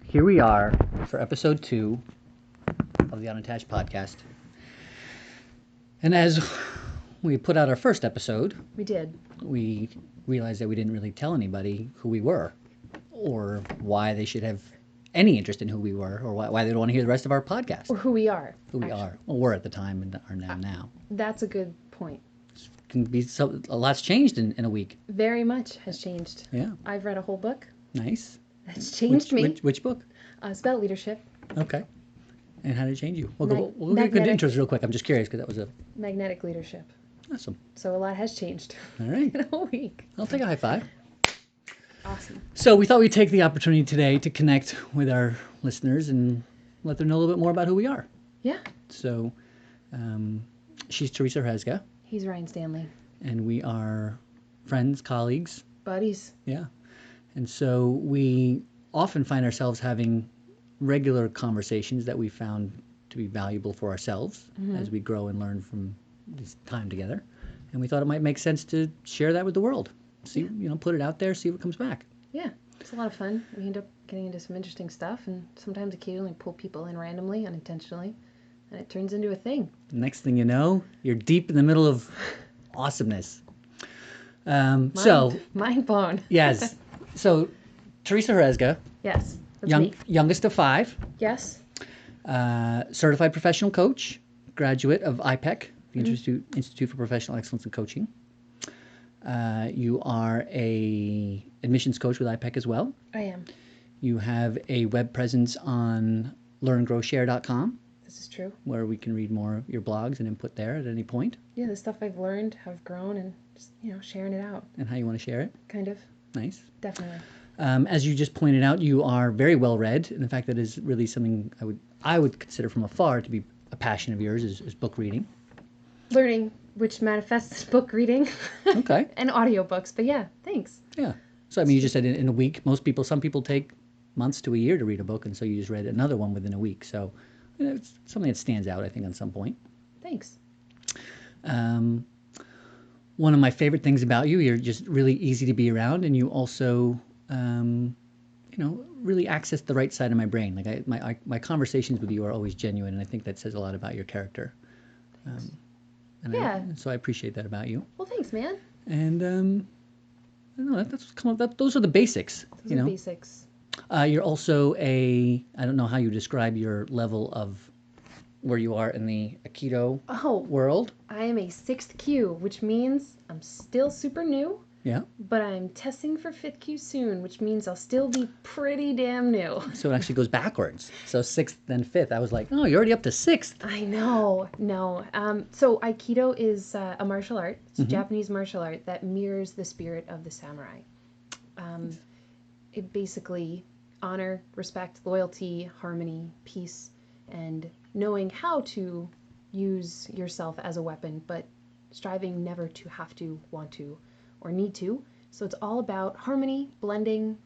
here we are for episode 2 of the Unattached podcast. And as we put out our first episode, We did. we realized that we didn't really tell anybody who we were or why they should have any interest in who we were or why they don't want to hear the rest of our podcast. Or who we are. Who we are. Well, were at the time and are now. That's a good point. Can be a lot's changed in a week. Very much has changed. Yeah. I've read a whole book. Nice. That's changed me. Which book? It's about leadership. Okay. And how did it change you? We'll get Magnetic. into intros real quick. I'm just curious because that was Magnetic leadership. awesome. So a lot has changed All right. in a week. I'll take a high five. Awesome. So we thought we'd take the opportunity today to connect with our listeners and let them know a little bit more about who we are. Yeah. So she's Theresa Resga, He's Ryan Stanley. and we are friends, colleagues. Buddies. Yeah. And so we often find ourselves having regular conversations that we found to be valuable for ourselves as we grow and learn from this time together. And we thought it might make sense to share that with the world. See, put it out there, see what comes back. Yeah. It's a lot of fun. We end up getting into some interesting stuff and sometimes occasionally pull people in randomly, unintentionally, and it turns into a thing. Next thing you know, you're deep in the middle of awesomeness. Mind blown. Yes. So, Theresa Resga, Yes. That's me. youngest of 5, Yes. certified professional coach, graduate of IPEC, the Institute for Professional Excellence in Coaching. You are a admissions coach with IPEC as well. I am. You have a web presence on learngrowshare.com, This is true. where we can read more of your blogs and input there at any point, Yeah, the stuff I've learned, have grown, and just, sharing it out. and how you want to share it. Kind of. Nice. Definitely. As you just pointed out, you are very well read. And in fact, that is really something I would consider from afar to be a passion of yours is book reading. Learning, which manifests as book reading. Okay. And audiobooks. But yeah, thanks. Yeah. So, you just said in a week, some people take months to a year to read a book. And so you just read another one within a week. So it's something that stands out, I think, on some point. Thanks. One of my favorite things about you, you're just really easy to be around. And you also, really access the right side of my brain. Like my conversations with you are always genuine. And I think that says a lot about your character. Yeah. So I appreciate that about you. Well, thanks, man. And I don't know, that's come up. Those are the basics. Those are basics. You're also I don't know how you describe your level of where you are in the Aikido world. I am a 6th Q, which means I'm still super new, Yeah. but I'm testing for 5th Q soon, which means I'll still be pretty damn new. So it actually goes backwards. So 6th, then 5th. I was like, oh, you're already up to 6th. I know. No. So Aikido is a martial art. It's a Japanese martial art that mirrors the spirit of the samurai. It basically honor, respect, loyalty, harmony, peace, and knowing how to use yourself as a weapon, but striving never to have to, want to, or need to. So it's all about harmony, blending,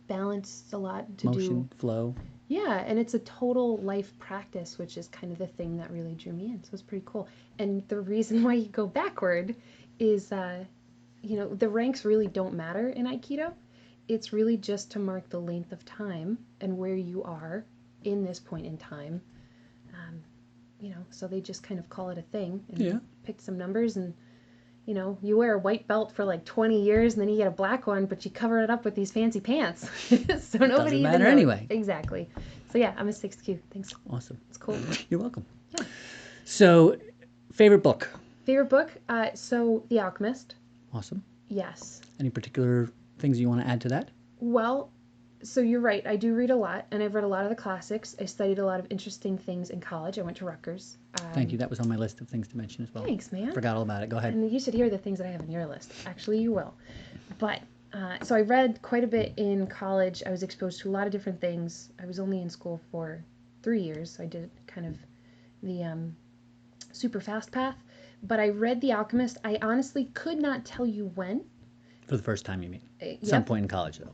balance, a lot to do. Motion, flow. Yeah, and it's a total life practice, which is kind of the thing that really drew me in. So it's pretty cool. And the reason why you go backward is, the ranks really don't matter in Aikido. It's really just to mark the length of time and where you are in this point in time. So they just kind of call it a thing and pick some numbers and, you wear a white belt for like 20 years and then you get a black one, but you cover it up with these fancy pants. So nobody Doesn't even matter knows. anyway. Exactly. So yeah, I'm a 6th Q. Thanks. Awesome. It's cool. You're welcome. Yeah. So, favorite book? Favorite book? So The Alchemist. Awesome. Yes. Any particular things you want to add to that? Well, so you're right. I do read a lot, and I've read a lot of the classics. I studied a lot of interesting things in college. I went to Rutgers. Thank you. That was on my list of things to mention as well. Thanks, man. Forgot all about it. Go ahead. And you should hear the things that I have on your list. Actually, you will. But, so I read quite a bit in college. I was exposed to a lot of different things. I was only in school for 3 years, so I did kind of the super fast path. But I read The Alchemist. I honestly could not tell you when. For the first time, you mean? Yep. Some point in college, though.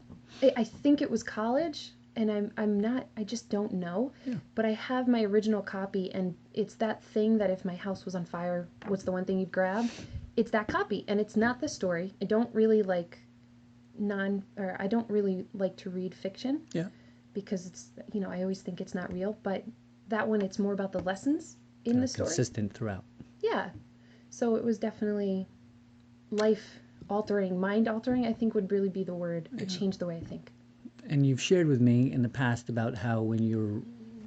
I think it was college, and I'm not, I just don't know. Yeah. But I have my original copy, and it's that thing that if my house was on fire, what's the one thing you'd grab? It's that copy, and it's not the story. I don't really like I don't really like to read fiction. Yeah. because it's, I always think it's not real, but that one, it's more about the lessons in the story. Consistent throughout. Yeah. So it was definitely life altering, mind altering, I think would really be the word. It changed the way I think. And you've shared with me in the past about how when you're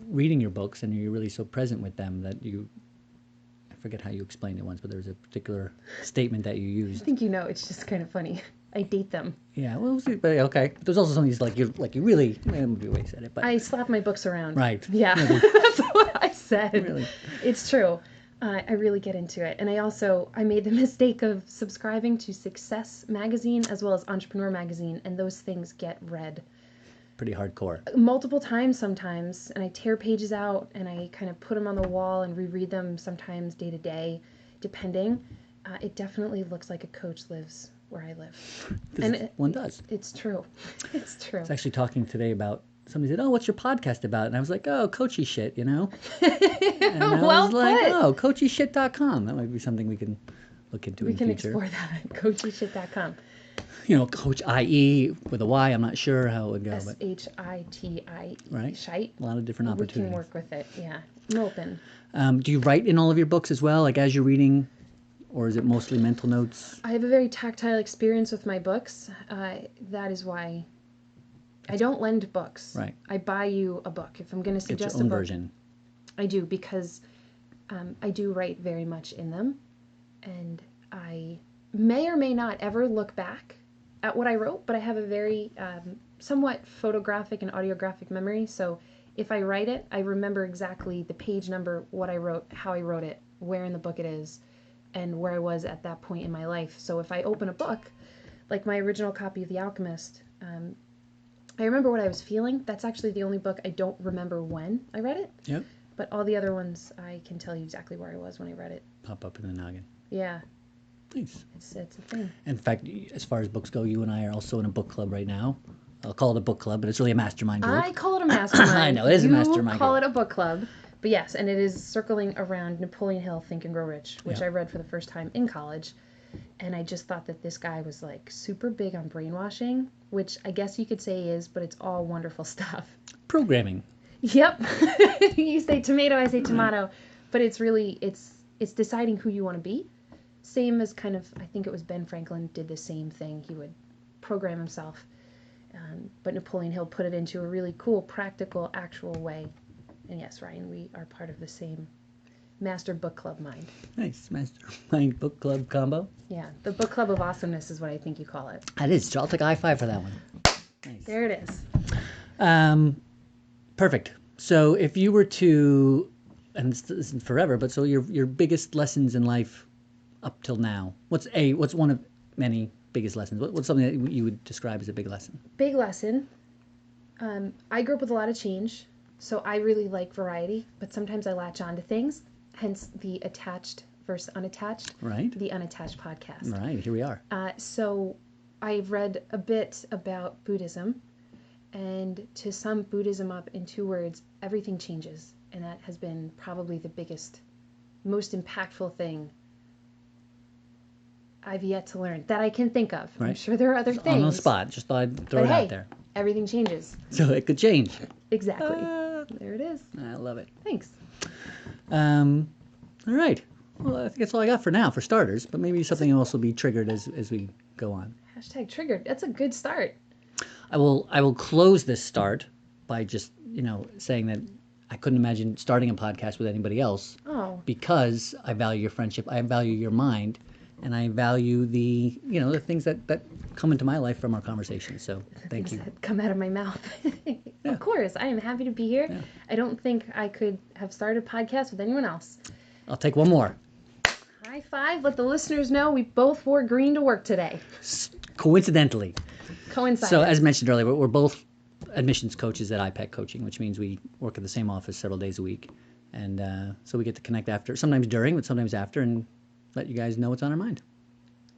reading your books and you're really so present with them that I forget how you explained it once, but there was a particular statement that you I used. think it's just kind of funny. I date them. Yeah, well, but okay. There's also something like you really, that would be the way you said it, but I slap my books around. right. Yeah, that's what I said. Really. It's true. I really get into it. And I made the mistake of subscribing to Success Magazine as well as Entrepreneur Magazine, and those things get read Pretty hardcore. multiple times sometimes, and I tear pages out and I kind of put them on the wall and reread them sometimes day to day, depending. It definitely looks like a coach lives where I live. And One does. It's true. It's true. I was actually talking today about, somebody said, "Oh, what's your podcast about?" And I was like, "Oh, coachy shit, And I Well was like, put. "Oh, coachyshit.com. That might be something we can look into in the future. Explore that at coachyshit.com. Coach IE with a Y. I'm not sure how it would go, but SHITIE. right, Shite. a lot of different We opportunities. can work with it. Yeah. Milton. Do you write in all of your books as well, like as you're reading, or is it mostly mental notes? I have a very tactile experience with my books. That is why I don't lend books. Right. I buy you a book. If I'm going to Get your suggest own a book, version. I do, because I do write very much in them, and I may or may not ever look back at what I wrote, but I have a very somewhat photographic and audiographic memory. So if I write it, I remember exactly the page number, what I wrote, how I wrote it, where in the book it is, and where I was at that point in my life. So if I open a book, like my original copy of The Alchemist, I remember what I was feeling. That's actually the only book I don't remember when I read it. Yep. But all the other ones, I can tell you exactly where I was when I read it. Pop up in the noggin. Yeah. Nice. It's a thing. In fact, as far as books go, you and I are also in a book club right now. I'll call it a book club, but it's really a mastermind group. I call it a mastermind. I know, it is a mastermind You call group. it a book club. But yes, and it is circling around Napoleon Hill, Think and Grow Rich, which Yeah. I read for the first time in college. And I just thought that this guy was like super big on brainwashing, which I guess you could say he is, but it's all wonderful stuff. Programming. Yep. You say tomato, I say tomato. But it's really, it's deciding who you want to be. Same as kind of, I think it was Ben Franklin did the same thing. He would program himself. But Napoleon Hill put it into a really cool, practical, actual way. And yes, Ryan, we are part of the same master book club mind. Nice. Mastermind book club combo. Yeah, the book club of awesomeness is what I think you call it. That is. I'll take a high five for that one. Nice. There it is. Perfect. So if you were to, and this isn't forever, but so your biggest lessons in life up till now, what's one of many biggest lessons? What's something that you would describe as a big lesson? Big lesson. I grew up with a lot of change, so I really like variety, but sometimes I latch on to things, hence the attached versus unattached, Right. the Unattached podcast. Right. Here we are. So I've read a bit about Buddhism, and to sum Buddhism up in 2 words, everything changes, and that has been probably the biggest, most impactful thing I've yet to learn that I can think of. Right. I'm sure there are other things. On the spot. Just thought I'd throw But it hey, out there. everything changes. So it could change. Exactly. There it is. I love it. Thanks. All right. Well, I think that's all I got for now, for starters. But maybe something else will be triggered as we go on. Hashtag triggered. That's a good start. I will close this start by just saying that I couldn't imagine starting a podcast with anybody else Oh, because I value your friendship, I value your mind, and I value the the things that come into my life from our conversations. So thank things you. that come out of my mouth. Yeah. Of course, I am happy to be here. Yeah. I don't think I could have started a podcast with anyone else. I'll take one more. High five. Let the listeners know we both wore green to work today. Coincidentally. Coincided. So as mentioned earlier, we're both admissions coaches at IPEC Coaching, which means we work at the same office several days a week. And so we get to connect after, sometimes during, but sometimes after, and let you guys know what's on our mind.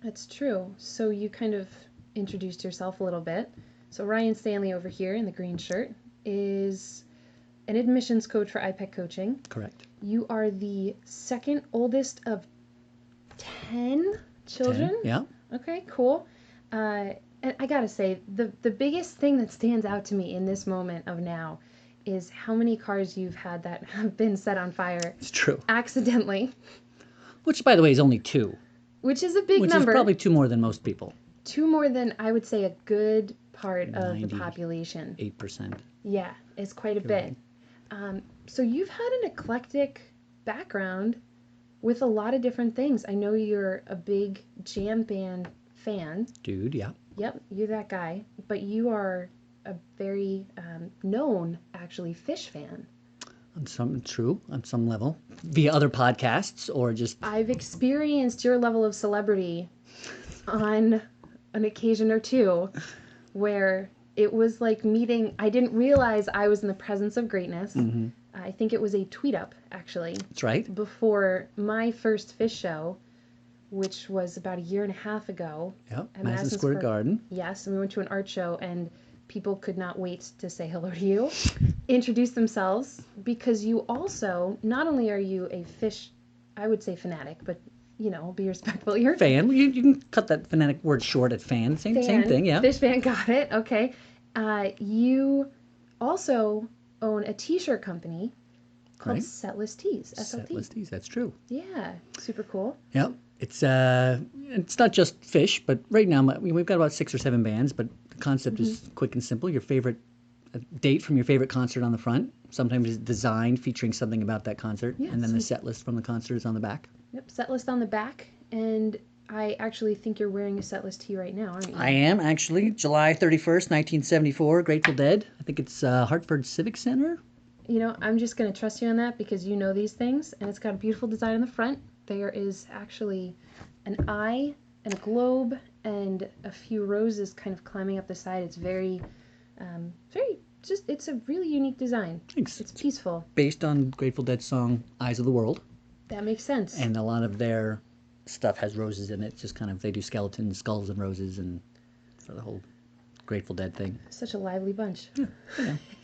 That's true. So you kind of introduced yourself a little bit. So Ryan Stanley over here in the green shirt is an admissions coach for IPEC Coaching. Correct. You are the second oldest of 10 children. 10, yeah. Okay, cool. And I gotta say, the biggest thing that stands out to me in this moment of now is how many cars you've had that have been set on fire It's true. accidentally, Which, by the way, is only 2. which is a big Which number. is probably 2 more than most people. 2 more than, I would say, a good part of the 98%. population. Yeah, it's quite a bit. Right. So you've had an eclectic background with a lot of different things. I know you're a big jam band fan. Dude, yeah. Yep, you're that guy. But you are a very known, actually, Fish fan. On some level. Via other podcasts or just... I've experienced your level of celebrity on an occasion or two where it was like meeting, I didn't realize I was in the presence of greatness. Mm-hmm. I think it was a tweet up, actually. That's right. Before my first Fish show, which was about a year and a half ago. Yep, At Madison Square Garden. Yes, and we went to an art show, and people could not wait to say hello to you, introduce themselves, because you also, not only are you a Fish, I would say fanatic, but, you know, be respectful. You're fan. You can cut that phonetic word short at fan. Same thing, yeah. Fish fan, got it, okay. You also own a t-shirt company called Right. Setlist Tees, SLT. Setlist Tees, that's true. Yeah, super cool. Yep. It's not just Fish, but right now we've got about 6 or 7 bands, but the concept is quick and simple. Your favorite date from your favorite concert on the front. Sometimes it's designed featuring something about that concert, Yeah, and then the set list from the concert is on the back. Yep, set list on the back, and I actually think you're wearing a Setlist tee right now, aren't you? I am, actually. July 31st, 1974, Grateful Dead. I think it's Hartford Civic Center. You know, I'm just going to trust you on that because you know these things, and it's got a beautiful design on the front. There is actually an eye and a globe and a few roses kind of climbing up the side. It's it's a really unique design. Thanks. It's peaceful. Based on Grateful Dead's song Eyes of the World. That makes sense. And a lot of their stuff has roses in it. It's just kind of, they do skeletons, skulls, and roses, and for the whole Grateful Dead thing. Such a lively bunch.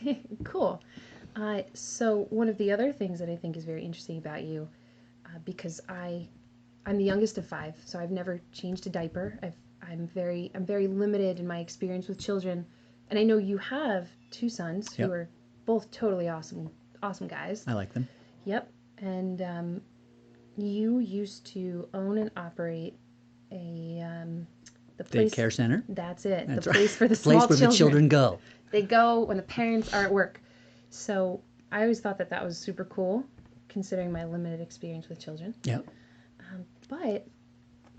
Yeah. Cool. So one of the other things that I think is very interesting about you, because I'm the youngest of 5, so I've never changed a diaper. I'm very limited in my experience with children, and I know you have 2 sons who are both totally awesome guys. I like them. Yep, and you used to own and operate the place. Daycare center. That's it. That's the right. place for the The place small where children. the children go. They go when the parents are at work. So I always thought that was super cool, considering my limited experience with children. Yep. But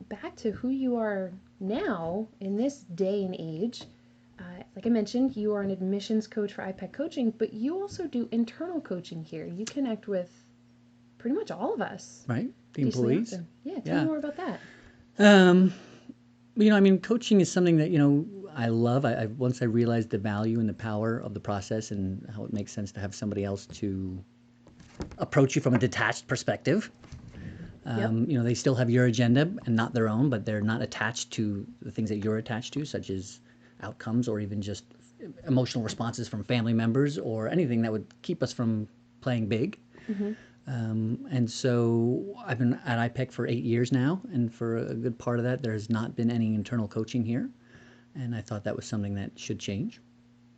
back to who you are now in this day and age. Like I mentioned, you are an admissions coach for IPEC Coaching, but you also do internal coaching here. You connect with pretty much all of us. Right. The Decently employees. often. Yeah, tell me more about that. Coaching is something that, I love. Once I realized the value and the power of the process and how it makes sense to have somebody else to approach you from a detached perspective. They still have your agenda and not their own, but they're not attached to the things that you're attached to, such as outcomes or even just emotional responses from family members or anything that would keep us from playing big. Mm-hmm. And so I've been at IPEC for 8 years now, and for a good part of that, there has not been any internal coaching here. And I thought that was something that should change.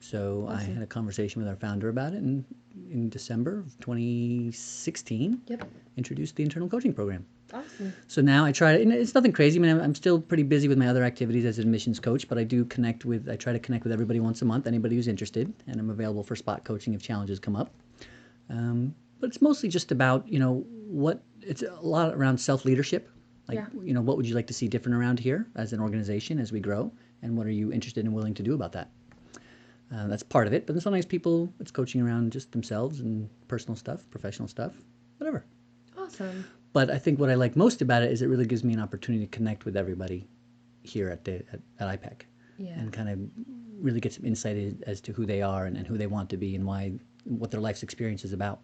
So Awesome. I had a conversation with our founder about it, and in December of 2016, introduced the internal coaching program. Awesome. So now I try to, and it's nothing crazy. I mean, I'm still pretty busy with my other activities as an admissions coach, but I try to connect with everybody once a month, anybody who's interested, and I'm available for spot coaching if challenges come up. But it's mostly just about, it's a lot around self-leadership. What would you like to see different around here as an organization as we grow? And what are you interested and willing to do about that? That's part of it. But then sometimes it's coaching around just themselves and personal stuff, professional stuff, whatever. Awesome. But I think what I like most about it is it really gives me an opportunity to connect with everybody here at IPEC. Yeah. And kind of really get some insight as to who they are and who they want to be and what their life's experience is about,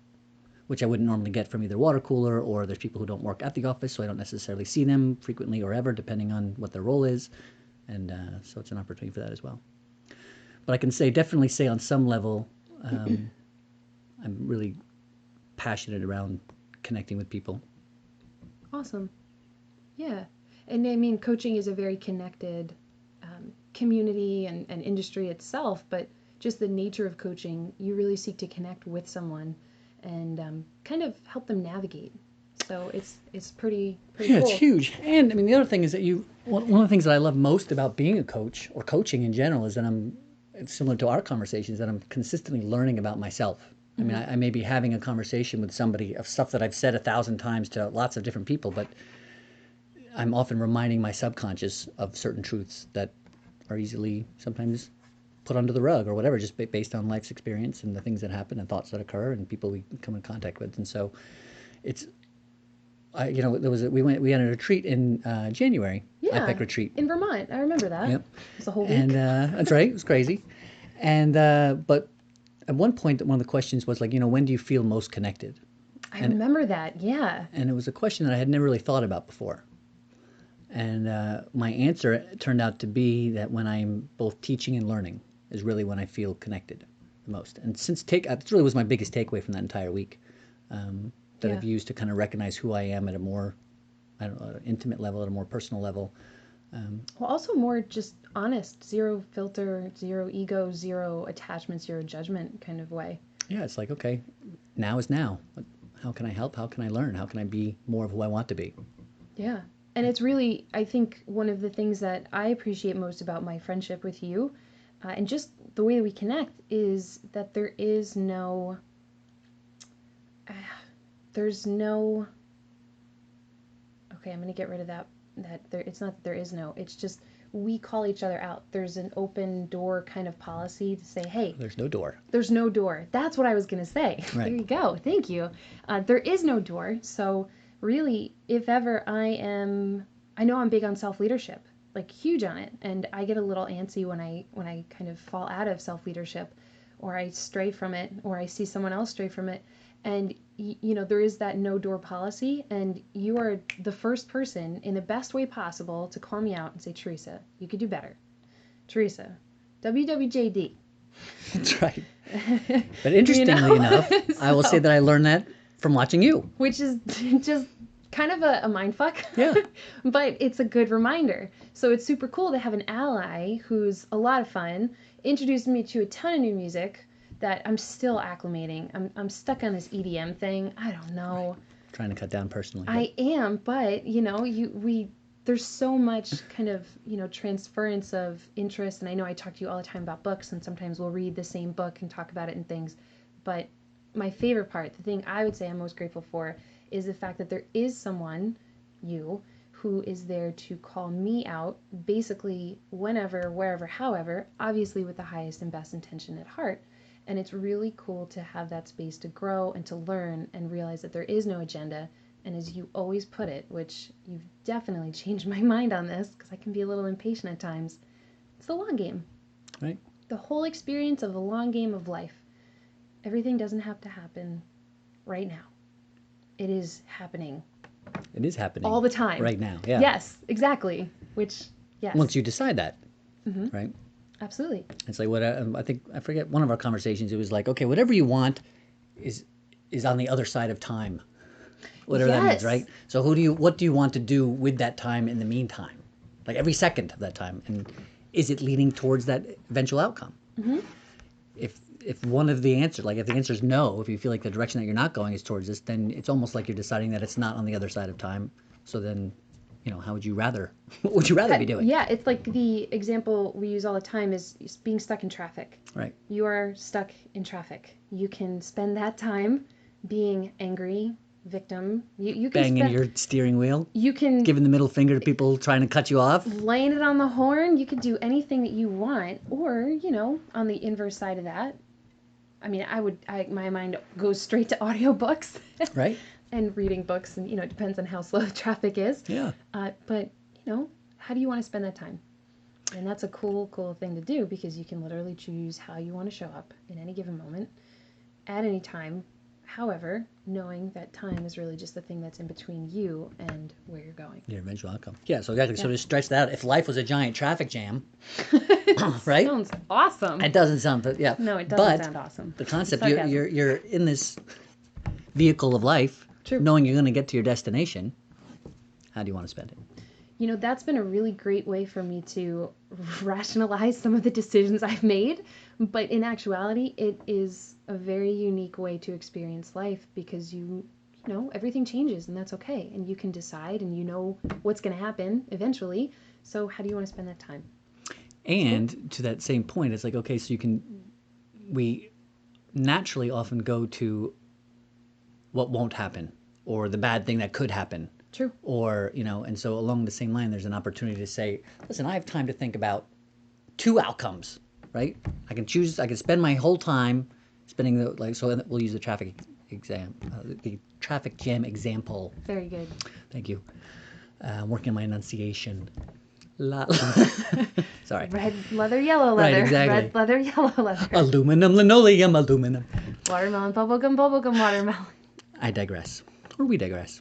which I wouldn't normally get from either water cooler or there's people who don't work at the office, so I don't necessarily see them frequently or ever, depending on what their role is. And so it's an opportunity for that as well. But I can definitely say on some level, I'm really passionate around connecting with people. Awesome. Yeah. And I mean, coaching is a very connected community and industry itself, but just the nature of coaching, you really seek to connect with someone and kind of help them navigate. So it's pretty Yeah, cool. it's huge. And I mean, the other thing is that one of the things that I love most about being a coach or coaching in general is that it's similar to our conversations, that I'm consistently learning about myself. I mean, I may be having a conversation with somebody of stuff that I've said 1,000 times to lots of different people, but I'm often reminding my subconscious of certain truths that are easily sometimes put under the rug or whatever, just based on life's experience and the things that happen and thoughts that occur and people we come in contact with. And so it's, we had a retreat in January, Yeah, IPEC retreat. in Vermont. I remember that. Yep. It was a whole week. And that's right, it was crazy. And but at one point, one of the questions was like, when do you feel most connected? I remember that. Yeah. And it was a question that I had never really thought about before. And my answer turned out to be that when I'm both teaching and learning is really when I feel connected the most. And it really was my biggest takeaway from that entire week, that I've used to kind of recognize who I am at a more, I don't know, intimate level, at a more personal level. Well, also more just honest, zero filter, zero ego, zero attachment, zero judgment kind of way. Yeah, it's like, okay, now is now. How can I help? How can I learn? How can I be more of who I want to be? Yeah. And it's really, I think, one of the things that I appreciate most about my friendship with you, and just the way that we connect, is that there is no, there's no, okay, I'm going to get rid of that there, it's not that there is no, it's just we call each other out. There's an open door kind of policy to say, hey, There's no door. There's no door. That's what I was going to say. Right. There you go. Thank you. There is no door. So really, if ever I know I'm big on self-leadership, like huge on it. And I get a little antsy when I kind of fall out of self-leadership, or I stray from it, or I see someone else stray from it. And, there is that no door policy, and you are the first person in the best way possible to call me out and say, Theresa, you could do better. Theresa, WWJD. That's right. But interestingly enough, I will say that I learned that from watching you. Which is just kind of a mind fuck. Yeah. But it's a good reminder. So it's super cool to have an ally who's a lot of fun, introduced me to a ton of new music that I'm still acclimating. I'm stuck on this EDM thing. I don't know. Right. Trying to cut down personally. I am, but there's so much kind of, transference of interest. And I know I talk to you all the time about books, and sometimes we'll read the same book and talk about it and things. But my favorite part, the thing I would say I'm most grateful for, is the fact that there is someone, you, who is there to call me out basically whenever, wherever, however, obviously with the highest and best intention at heart. And it's really cool to have that space to grow and to learn and realize that there is no agenda. And as you always put it, which you've definitely changed my mind on this, because I can be a little impatient at times, it's the long game. Right. The whole experience of the long game of life. Everything doesn't have to happen right now. It is happening. It is happening. All the time. Right now, yeah. Yes, exactly. Which, yes. Once you decide that, right? Absolutely. It's like I forget one of our conversations, it was like, okay, whatever you want is on the other side of time. Whatever that means, right? So what do you want to do with that time in the meantime? Like every second of that time. And is it leading towards that eventual outcome? Mm-hmm. If one of the answers, like if the answer is no, if you feel like the direction that you're not going is towards this, then it's almost like you're deciding that it's not on the other side of time. So then, how would you rather, what would you rather be doing? Yeah, it's like the example we use all the time is being stuck in traffic. Right. You are stuck in traffic. You can spend that time being angry, victim. You can banging your steering wheel. You can giving the middle finger to people trying to cut you off. Laying it on the horn. You could do anything that you want. Or, on the inverse side of that, my mind goes straight to audiobooks. Right. And reading books, and it depends on how slow the traffic is. Yeah. But how do you want to spend that time? And that's a cool thing to do, because you can literally choose how you want to show up in any given moment, at any time. However, knowing that time is really just the thing that's in between you and where you're going. Your eventual outcome. Yeah. So exactly. Yeah. So to stretch that out, if life was a giant traffic jam, right? Sounds awesome. It doesn't sound, yeah. No, it doesn't sound awesome. The concept, you're in this vehicle of life, True. Knowing you're going to get to your destination. How do you want to spend it? That's been a really great way for me to rationalize some of the decisions I've made. But in actuality, it is a very unique way to experience life because everything changes and that's okay. And you can decide and you know what's going to happen eventually. So how do you want to spend that time? And to that same point, it's like, okay, so we naturally often go to what won't happen or the bad thing that could happen. True. Or, and so along the same line, there's an opportunity to say, listen, I have time to think about two outcomes, right? I can spend my whole time spending so we'll use the traffic jam example. Very good. Thank you. I'm working on my enunciation. Sorry. Red leather, yellow leather. Right, exactly. Red leather, yellow leather. Aluminum, linoleum, aluminum. Watermelon, bubblegum, bubblegum, watermelon. I digress. Or we digress.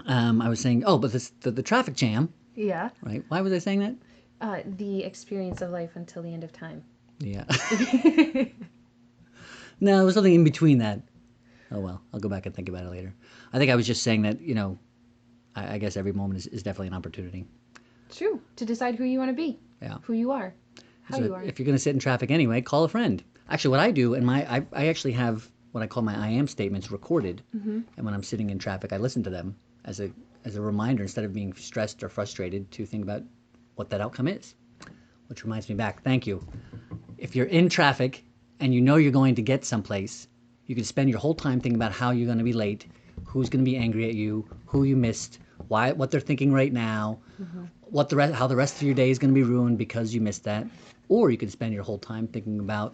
I was saying, but the traffic jam. Yeah. Right. Why was I saying that? The experience of life until the end of time. Yeah. No, there was something in between that. Oh, well, I'll go back and think about it later. I think I was just saying that, I guess every moment is definitely an opportunity. True. To decide who you want to be. Yeah. Who you are. How you are. If you're going to sit in traffic anyway, call a friend. Actually, what I do, I actually have what I call my I am statements recorded. Mm-hmm. And when I'm sitting in traffic, I listen to them as a reminder, instead of being stressed or frustrated, to think about what that outcome is. Which reminds me back, thank you. If you're in traffic and you know you're going to get someplace, you can spend your whole time thinking about how you're going to be late, who's going to be angry at you, who you missed, what they're thinking right now, mm-hmm. How the rest of your day is going to be ruined because you missed that. Or you can spend your whole time thinking about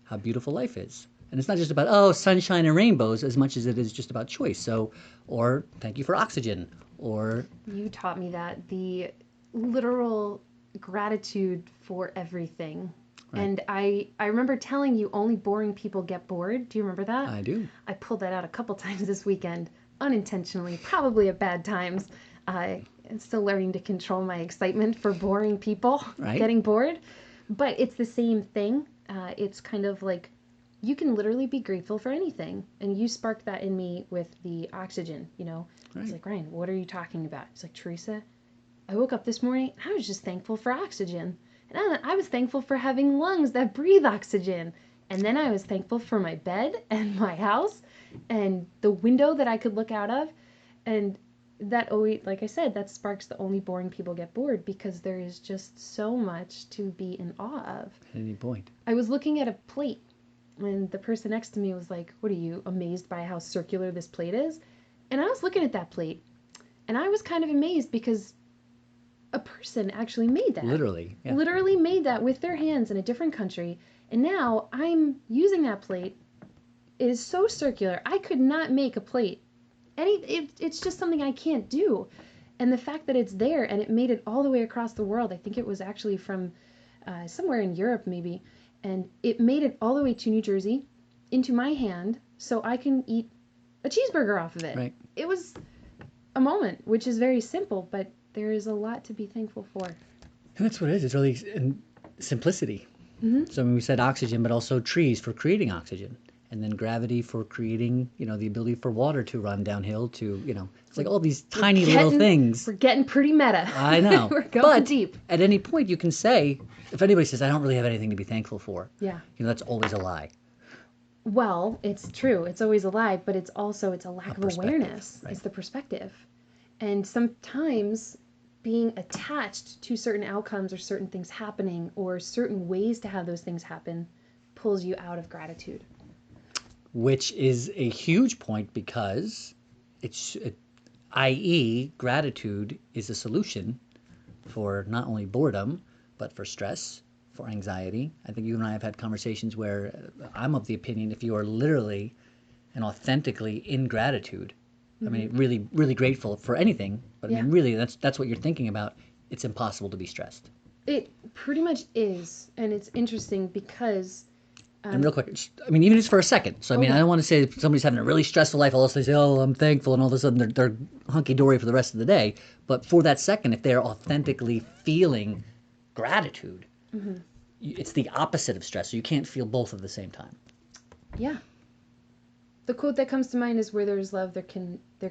how beautiful life is. And it's not just about, sunshine and rainbows, as much as it is just about choice. So, or thank you for oxygen, or... You taught me that. The literal gratitude for everything. Right. And I remember telling you only boring people get bored. Do you remember that? I do. I pulled that out a couple times this weekend, unintentionally, probably at bad times. I'm still learning to control my excitement for boring people, right. Getting bored. But it's the same thing. It's kind of like you can literally be grateful for anything. And you sparked that in me with the oxygen, Right. It's like, Ryan, what are you talking about? It's like, Theresa, I woke up this morning, I was just thankful for oxygen. And I was thankful for having lungs that breathe oxygen. And then I was thankful for my bed and my house and the window that I could look out of. And that always, like I said, that sparks the only boring people get bored, because there is just so much to be in awe of. At any point. I was looking at a plate and the person next to me was like, what are you, amazed by how circular this plate is? And I was looking at that plate and I was kind of amazed because a person actually made that. Literally. Yeah. Literally made that with their hands in a different country. And now I'm using that plate. It is so circular. I could not make a plate. It's just something I can't do. And the fact that it's there and it made it all the way across the world, I think it was actually from somewhere in Europe maybe, and it made it all the way to New Jersey into my hand so I can eat a cheeseburger off of it. Right. It was a moment, which is very simple, but there is a lot to be thankful for. And that's what it is. It's really simplicity. Mm-hmm. So when we said oxygen, but also trees for creating oxygen. And then gravity for creating, the ability for water to run downhill to, it's like all these tiny little things. We're getting pretty meta. I know. We're going deep. At any point you can say, if anybody says, I don't really have anything to be thankful for, yeah, that's always a lie. Well, it's true. It's always a lie, but it's a lack of awareness. Right. It's the perspective. And sometimes being attached to certain outcomes or certain things happening or certain ways to have those things happen pulls you out of gratitude. Which is a huge point, because i.e. gratitude is a solution for not only boredom, but for stress, for anxiety. I think you and I have had conversations where I'm of the opinion, if you are literally and authentically in gratitude, mm-hmm. I mean, really, really grateful for anything, but I mean, really, that's what you're thinking about, it's impossible to be stressed. It pretty much is, and it's interesting because... and real quick, even just for a second. So, I don't want to say if somebody's having a really stressful life, all of a sudden they say, I'm thankful, and all of a sudden they're hunky-dory for the rest of the day. But for that second, if they're authentically feeling gratitude, mm-hmm. it's the opposite of stress. So you can't feel both at the same time. Yeah. The quote that comes to mind is, where there is love, there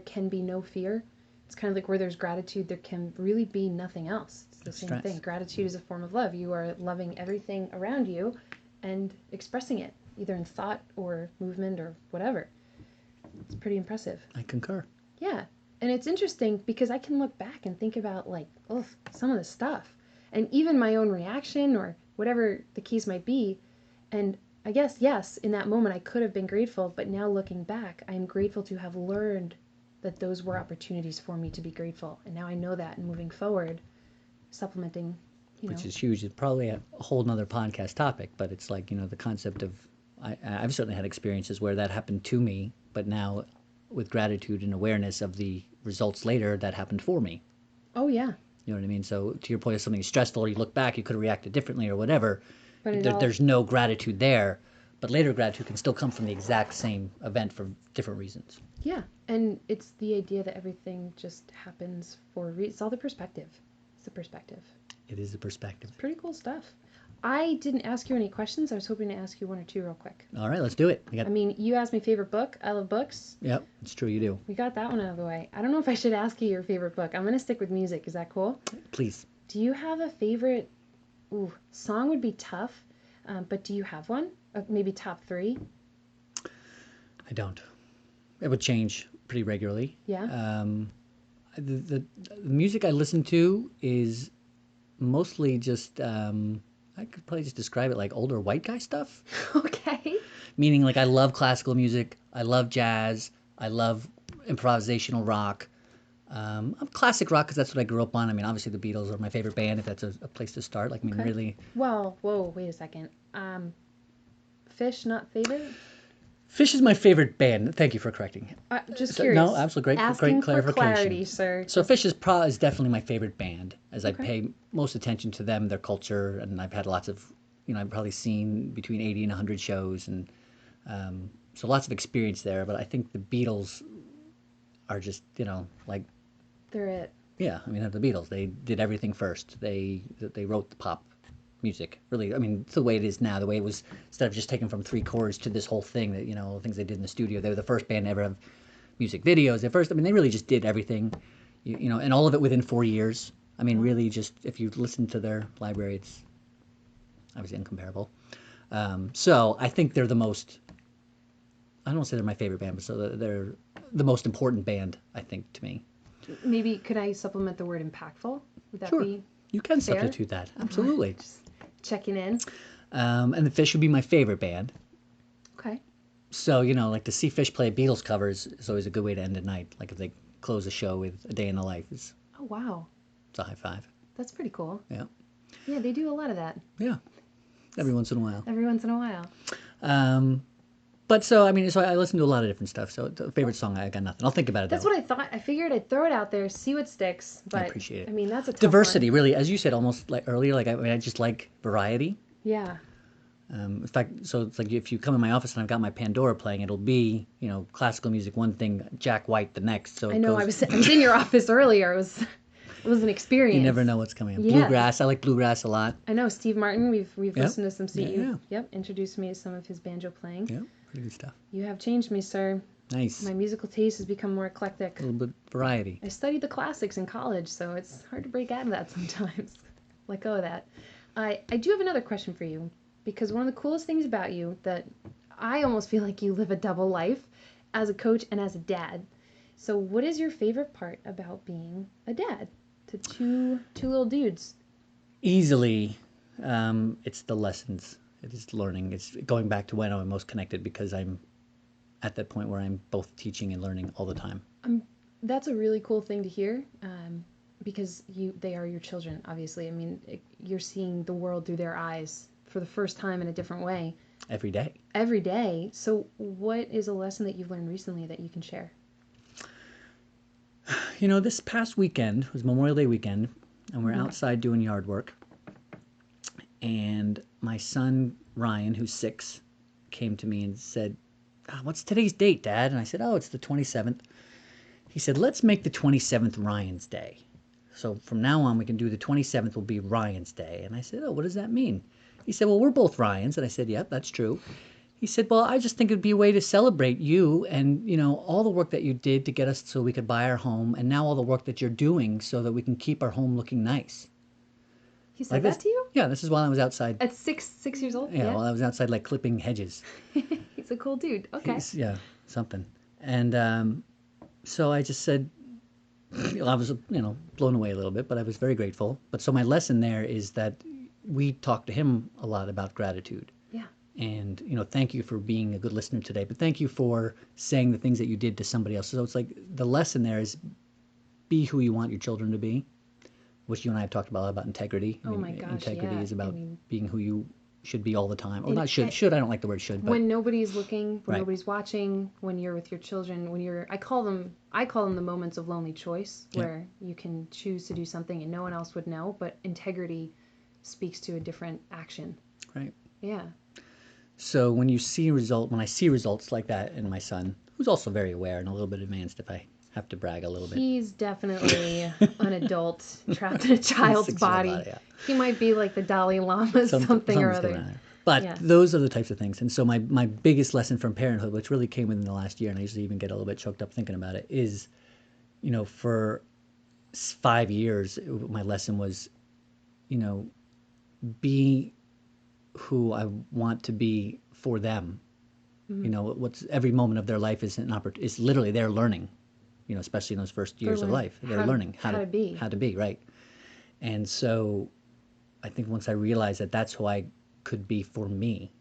can be no fear. It's kind of like where there's gratitude, there can really be nothing else. It's the same Stress. thing. Gratitude is a form of love. You are loving everything around you and expressing it, either in thought or movement or whatever. It's pretty impressive. I concur. Yeah. And it's interesting because I can look back and think about, like, oh, some of the stuff. And even my own reaction or whatever the case might be. And I guess, yes, in that moment I could have been grateful, but now looking back, I am grateful to have learned that those were opportunities for me to be grateful. And now I know that, and moving forward, supplementing, Which is huge. It's probably a whole nother podcast topic, but it's like, the concept of, I've certainly had experiences where that happened to me, but now with gratitude and awareness of the results later, that happened for me. Oh, yeah. You know what I mean? So to your point, if something stressful, or you look back, you could have reacted differently or whatever. But There's no gratitude there, but later gratitude can still come from the exact same event for different reasons. Yeah. And it's the idea that everything just happens for a reason. It's all the perspective. It's the perspective. It is a perspective. Pretty cool stuff. I didn't ask you any questions. I was hoping to ask you one or two real quick. All right, let's do it. I mean, you asked me favorite book. I love books. Yep, it's true, you do. We got that one out of the way. I don't know if I should ask you your favorite book. I'm going to stick with music. Is that cool? Please. Do you have a favorite? Ooh, song would be tough, but do you have one? Maybe top 3? I don't. It would change pretty regularly. Yeah. The music I listen to is mostly just, I could probably just describe it like older white guy stuff. Okay. Meaning, like, I love classical music, I love jazz, I love improvisational rock. I'm classic rock because that's what I grew up on. I mean, obviously the Beatles are my favorite band, if that's a place to start. Like, I mean, Okay. really. Well, whoa, wait a second. Fish, not favorite? Fish is my favorite band. Thank you for correcting. Just So, curious. no, absolutely great Asking clarification. for clarity, sir. So Fish is definitely my favorite band, as I Okay. pay most attention to them, their culture, and I've had lots of, I've probably seen between 80 and 100 shows, and so lots of experience there. But I think the Beatles are just, like, They're it. yeah, I mean, the Beatles, they did everything first. They wrote the pop music, really. I mean, it's the way it is now, the way it was, instead of just taking from 3 chords to this whole thing that, the things they did in the studio. They were the first band to ever have music videos. They really just did everything, and all of it within 4 years. I mean, really, just if you listen to their library, it's obviously incomparable. So I think they're the most, I don't want to say they're my favorite band, but so they're the most important band, I think, to me. Maybe could I supplement the word impactful? Would that Sure. be You can fair? substitute that. Absolutely. Just checking in. And the Fish would be my favorite band. Okay. So, like to see Fish play Beatles covers is always a good way to end a night. Like if they close a show with A Day in the Life, it's Oh, wow. a high five. That's pretty cool. Yeah. Yeah, they do a lot of that Yeah. Every once in a while. every once in a while. But so, I mean, so I listen to a lot of different stuff. So the favorite song, I got nothing. I'll think about it, That's though. what I thought. I figured I'd throw it out there, see what sticks. But appreciate it. I mean, that's a tough Diversity, one. really, as you said almost like earlier, like I just like variety. Yeah. In fact, so it's like if you come in my office and I've got my Pandora playing, it'll be, classical music one thing, Jack White the next. So I know. I was in your office earlier. It was an experience. You never know what's coming up. Yeah. Bluegrass, I like bluegrass a lot. I know Steve Martin. We've Yep. listened to some. Yeah. Yep. Introduced me to some of his banjo playing. Yeah, pretty good stuff. You have changed me, sir. Nice. My musical taste has become more eclectic. A little bit variety. I studied the classics in college, so it's hard to break out of that sometimes. Let go of that. I do have another question for you, because one of the coolest things about you that I almost feel like you live a double life as a coach and as a dad. So what is your favorite part about being a dad to two little dudes? Easily, it's the lessons. It is learning. It's going back to when I'm most connected because I'm at that point where I'm both teaching and learning all the time. That's a really cool thing to hear, because they are your children, obviously. I mean, you're seeing the world through their eyes for the first time in a different way. Every day. Every day. So what is a lesson that you've learned recently that you can share? This past weekend was Memorial Day weekend, and we're outside doing yard work. And my son, Ryan, who's 6, came to me and said, what's today's date, Dad? And I said, it's the 27th. He said, let's make the 27th Ryan's Day. So from now on, we can do the 27th will be Ryan's Day. And I said, what does that mean? He said, well, we're both Ryans. And I said, yep, that's true. He said, well, I just think it'd be a way to celebrate you and, all the work that you did to get us so we could buy our home, and now all the work that you're doing so that we can keep our home looking nice. He said that this. to you? Yeah, this is while I was outside. At 6 years old? Yeah, while I was outside, like, clipping hedges. He's a cool dude. Okay. Yeah, something. And so I just said, I was, blown away a little bit, but I was very grateful. But so my lesson there is that we talk to him a lot about gratitude. Yeah. And, thank you for being a good listener today, but thank you for saying the things that you did to somebody else. So it's like the lesson there is be who you want your children to be, which you and I have talked about integrity. Oh my gosh, integrity yeah. is about being who you should be all the time. Or And not should, I don't like the word should. But when nobody's looking, when Right. nobody's watching, when you're with your children, I call them the moments of lonely choice, where you can choose to do something and no one else would know, but integrity speaks to a different action. Right. Yeah. So when I see results like that in my son, who's also very aware and a little bit advanced, if I have to brag a little bit. He's definitely an adult trapped in a child's 6-year-old body. yeah. He might be like the Dalai Lama, something or other. But those are the types of things. And so my biggest lesson from parenthood, which really came within the last year, and I usually even get a little bit choked up thinking about it, is, for 5 years, my lesson was, be who I want to be for them. What's every moment of their life is is literally they're learning, especially in those first years of life. They're learning how to be, right? And so I think once I realized that that's who I could be for me,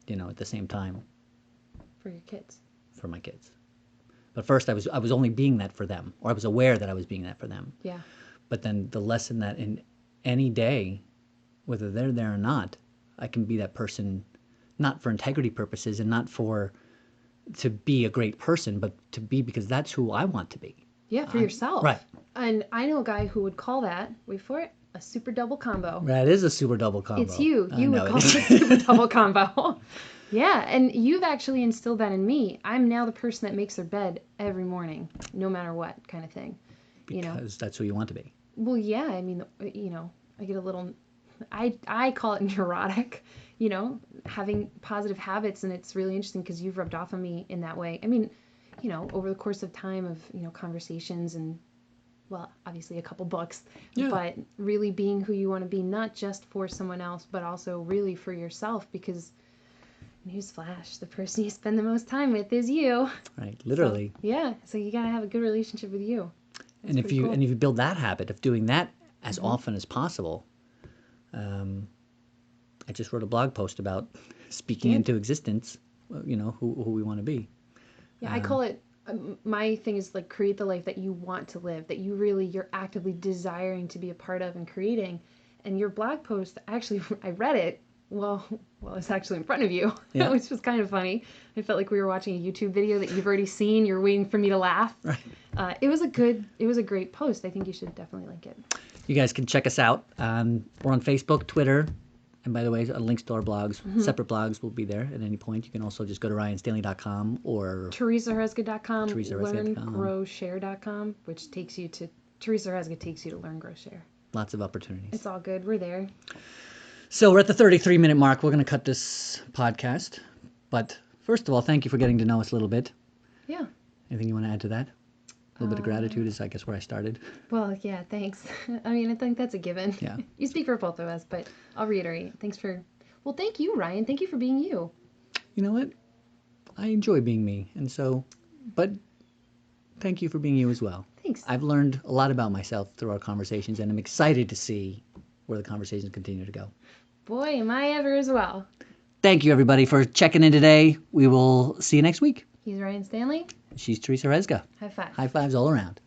at the same time. For your kids. For my kids. But first I was only being that for them, or I was aware that I was being that for them. Yeah. But then the lesson that in any day, whether they're there or not, I can be that person, not for integrity purposes and not to be a great person, but to be because that's who I want to be. Yeah, for yourself. Right. And I know a guy who would call that, wait for it, a super double combo. That is a super double combo. It's you. You would call it a super double combo. Yeah, and you've actually instilled that in me. I'm now the person that makes their bed every morning, no matter what kind of thing. Because that's who you want to be. Well, yeah, I mean, I get a little, I call it neurotic, having positive habits, and it's really interesting because you've rubbed off on me in that way. I mean, over the course of time of, conversations and, well, obviously a couple books, but really being who you want to be, not just for someone else, but also really for yourself, because newsflash, the person you spend the most time with is you. Right, literally. So you got to have a good relationship with you. And if you build that habit of doing that as often as possible, I just wrote a blog post about speaking into existence, who we want to be. Yeah, I call it, my thing is like create the life that you want to live, that you're actively desiring to be a part of and creating. And your blog post, actually, I read it. Well, it's actually in front of you, which was kind of funny. I felt like we were watching a YouTube video that you've already seen. You're waiting for me to laugh. Right. It was a great post. I think you should definitely link it. You guys can check us out. We're on Facebook, Twitter, and by the way, links to our blogs, separate blogs will be there at any point. You can also just go to ryanstanley.com or TheresaHerezga.com, TheresaHerezga.com. LearnGrowShare.com, which takes you to Theresa Herezga takes you to Learn, Grow, Share. Lots of opportunities. It's all good. We're there. So we're at the 33-minute mark. We're going to cut this podcast. But first of all, thank you for getting to know us a little bit. Yeah. Anything you want to add to that? A little bit of gratitude is, I guess, where I started. Well, yeah, thanks. I mean, I think that's a given. Yeah. You speak for both of us, but I'll reiterate. Well, thank you, Ryan. Thank you for being you. You know what? I enjoy being me. And so, but thank you for being you as well. Thanks. I've learned a lot about myself through our conversations, and I'm excited to see where the conversations continue to go. Boy, am I ever as well. Thank you, everybody, for checking in today. We will see you next week. He's Ryan Stanley. She's Theresa Herezga. High five. High fives all around.